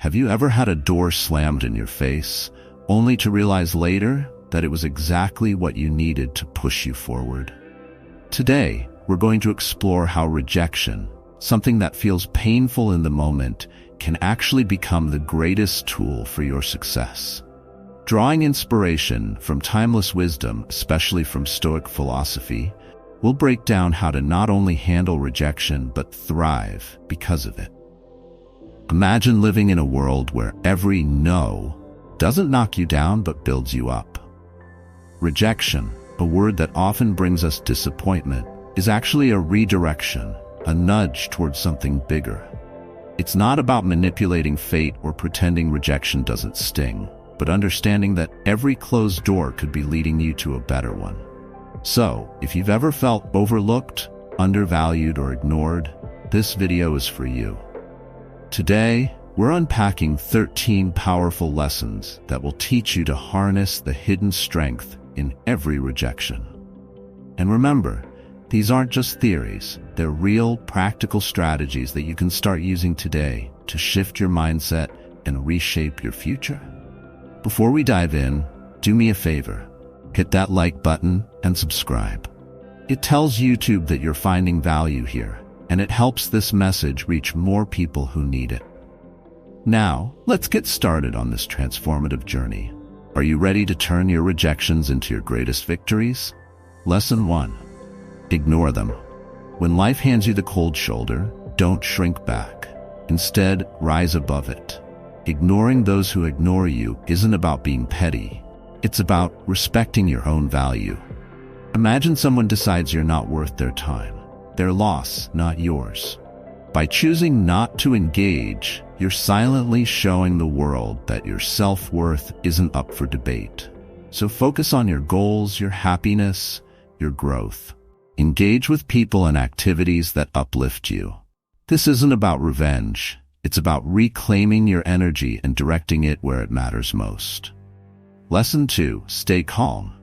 Have you ever had a door slammed in your face, only to realize later that it was exactly what you needed to push you forward? Today, we're going to explore how rejection, something that feels painful in the moment, can actually become the greatest tool for your success. Drawing inspiration from timeless wisdom, especially from Stoic philosophy, we'll break down how to not only handle rejection but thrive because of it. Imagine living in a world where every no doesn't knock you down but builds you up. Rejection, a word that often brings us disappointment, is actually a redirection, a nudge towards something bigger. It's not about manipulating fate or pretending rejection doesn't sting, but understanding that every closed door could be leading you to a better one. So, if you've ever felt overlooked, undervalued, or ignored, this video is for you. Today, we're unpacking 13 powerful lessons that will teach you to harness the hidden strength in every rejection. And remember, these aren't just theories, they're real, practical strategies that you can start using today to shift your mindset and reshape your future. Before we dive in, do me a favor. Hit that like button and subscribe. It tells YouTube that you're finding value here, and it helps this message reach more people who need it. Now, let's get started on this transformative journey. Are you ready to turn your rejections into your greatest victories? Lesson 1. Ignore them. When life hands you the cold shoulder, don't shrink back. Instead, rise above it. Ignoring those who ignore you isn't about being petty. It's about respecting your own value. Imagine someone decides you're not worth their time. Their loss, not yours. By choosing not to engage, you're silently showing the world that your self-worth isn't up for debate. So focus on your goals, your happiness, your growth. Engage with people and activities that uplift you. This isn't about revenge. It's about reclaiming your energy and directing it where it matters most. Lesson 2. Stay calm.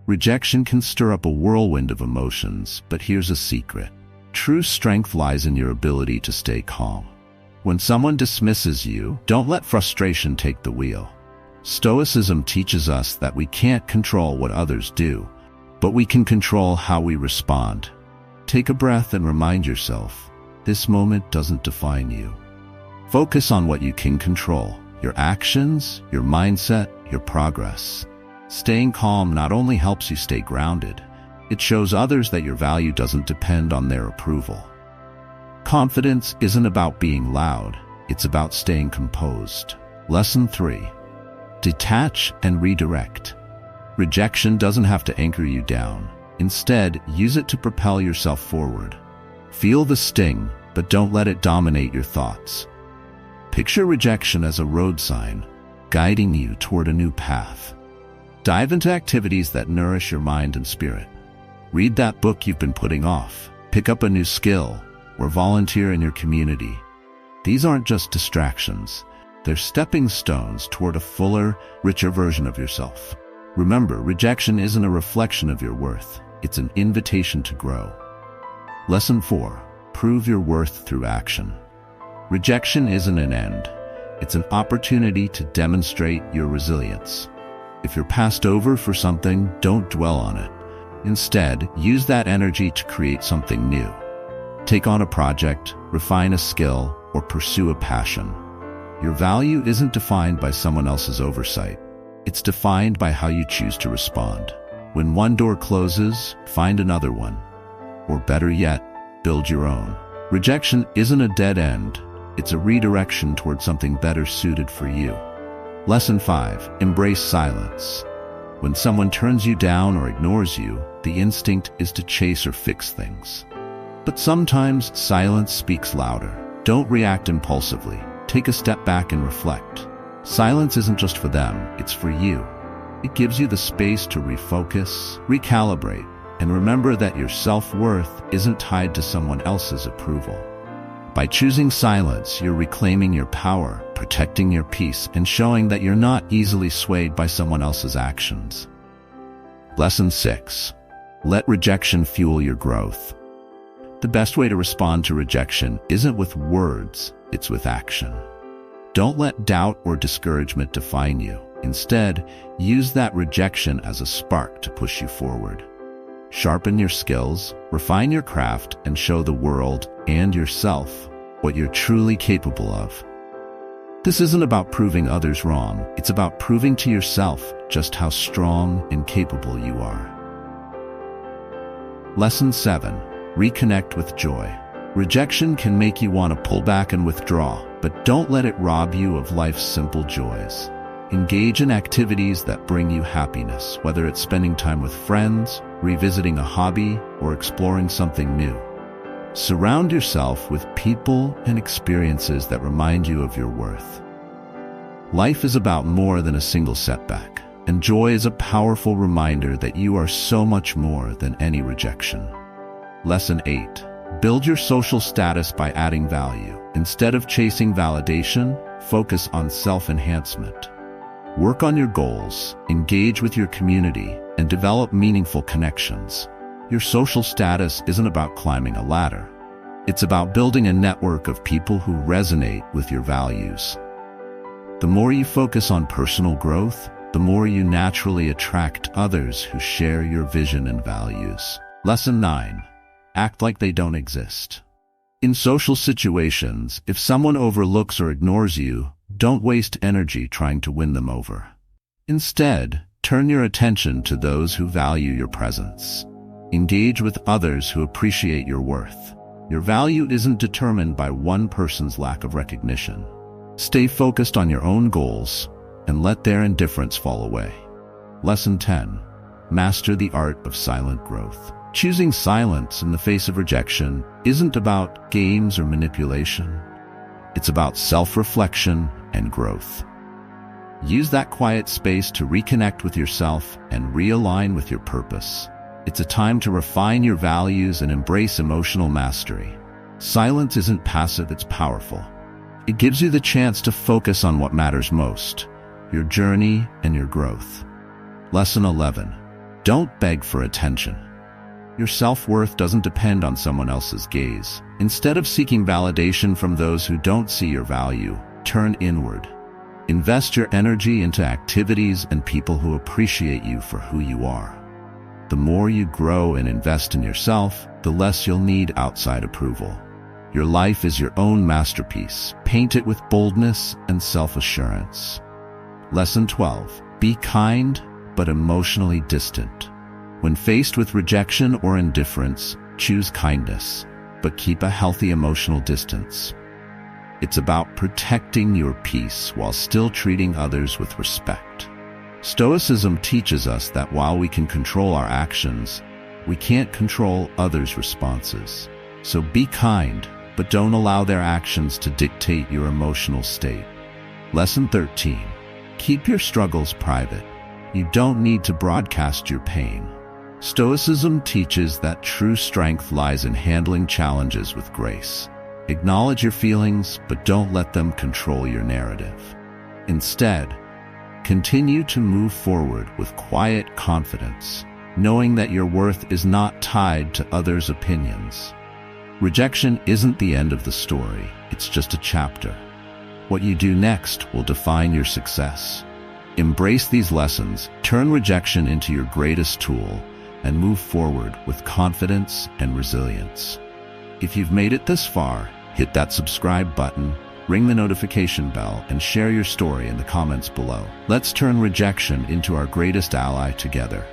Rejection can stir up a whirlwind of emotions, but here's a secret. True strength lies in your ability to stay calm. When someone dismisses you, don't let frustration take the wheel. Stoicism teaches us that we can't control what others do, but we can control how we respond. Take a breath and remind yourself, this moment doesn't define you. Focus on what you can control, your actions, your mindset, your progress. Staying calm not only helps you stay grounded, it shows others that your value doesn't depend on their approval. Confidence isn't about being loud, it's about staying composed. Lesson 3. Detach and redirect. Rejection doesn't have to anchor you down. Instead, use it to propel yourself forward. Feel the sting, but don't let it dominate your thoughts. Picture rejection as a road sign, guiding you toward a new path. Dive into activities that nourish your mind and spirit. Read that book you've been putting off, pick up a new skill, or volunteer in your community. These aren't just distractions. They're stepping stones toward a fuller, richer version of yourself. Remember, rejection isn't a reflection of your worth. It's an invitation to grow. Lesson 4. Prove your worth through action. Rejection isn't an end. It's an opportunity to demonstrate your resilience. If you're passed over for something, don't dwell on it. Instead, use that energy to create something new. Take on a project, refine a skill, or pursue a passion. Your value isn't defined by someone else's oversight. It's defined by how you choose to respond. When one door closes, find another one. Or better yet, build your own. Rejection isn't a dead end. It's a redirection toward something better suited for you. Lesson 5. Embrace silence. When someone turns you down or ignores you, the instinct is to chase or fix things. But sometimes silence speaks louder. Don't react impulsively. Take a step back and reflect. Silence isn't just for them, it's for you. It gives you the space to refocus, recalibrate, and remember that your self-worth isn't tied to someone else's approval. By choosing silence, you're reclaiming your power, protecting your peace, and showing that you're not easily swayed by someone else's actions. Lesson 6. Let rejection fuel your growth. The best way to respond to rejection isn't with words, it's with action. Don't let doubt or discouragement define you. Instead, use that rejection as a spark to push you forward. Sharpen your skills, refine your craft, and show the world and yourself what you're truly capable of. This isn't about proving others wrong. It's about proving to yourself just how strong and capable you are. Lesson 7. Reconnect with joy. Rejection can make you want to pull back and withdraw, but don't let it rob you of life's simple joys. Engage in activities that bring you happiness, whether it's spending time with friends, revisiting a hobby, or exploring something new. Surround yourself with people and experiences that remind you of your worth. Life is about more than a single setback, and joy is a powerful reminder that you are so much more than any rejection. Lesson 8. Build your social status by adding value. Instead of chasing validation, focus on self-enhancement. Work on your goals, engage with your community, and develop meaningful connections. Your social status isn't about climbing a ladder. It's about building a network of people who resonate with your values. The more you focus on personal growth, the more you naturally attract others who share your vision and values. Lesson 9. Act like they don't exist. In social situations, if someone overlooks or ignores you, don't waste energy trying to win them over. Instead, turn your attention to those who value your presence. Engage with others who appreciate your worth. Your value isn't determined by one person's lack of recognition. Stay focused on your own goals and let their indifference fall away. Lesson 10. Master the art of silent growth. Choosing silence in the face of rejection isn't about games or manipulation. It's about self-reflection and growth. Use that quiet space to reconnect with yourself and realign with your purpose. It's a time to refine your values and embrace emotional mastery. Silence isn't passive, it's powerful. It gives you the chance to focus on what matters most, your journey and your growth. Lesson 11. Don't beg for attention. Your self-worth doesn't depend on someone else's gaze. Instead of seeking validation from those who don't see your value, turn inward. Invest your energy into activities and people who appreciate you for who you are. The more you grow and invest in yourself, the less you'll need outside approval. Your life is your own masterpiece. Paint it with boldness and self-assurance. Lesson 12. Be kind, but emotionally distant. When faced with rejection or indifference, choose kindness, but keep a healthy emotional distance. It's about protecting your peace while still treating others with respect. Stoicism teaches us that while we can control our actions, we can't control others' responses. So be kind, but don't allow their actions to dictate your emotional state. Lesson 13. Keep your struggles private. You don't need to broadcast your pain. Stoicism teaches that true strength lies in handling challenges with grace. Acknowledge your feelings, but don't let them control your narrative. Instead, continue to move forward with quiet confidence, knowing that your worth is not tied to others' opinions. Rejection isn't the end of the story, it's just a chapter. What you do next will define your success. Embrace these lessons, turn rejection into your greatest tool, and move forward with confidence and resilience. If you've made it this far, hit that subscribe button, ring the notification bell, and share your story in the comments below. Let's turn rejection into our greatest ally together.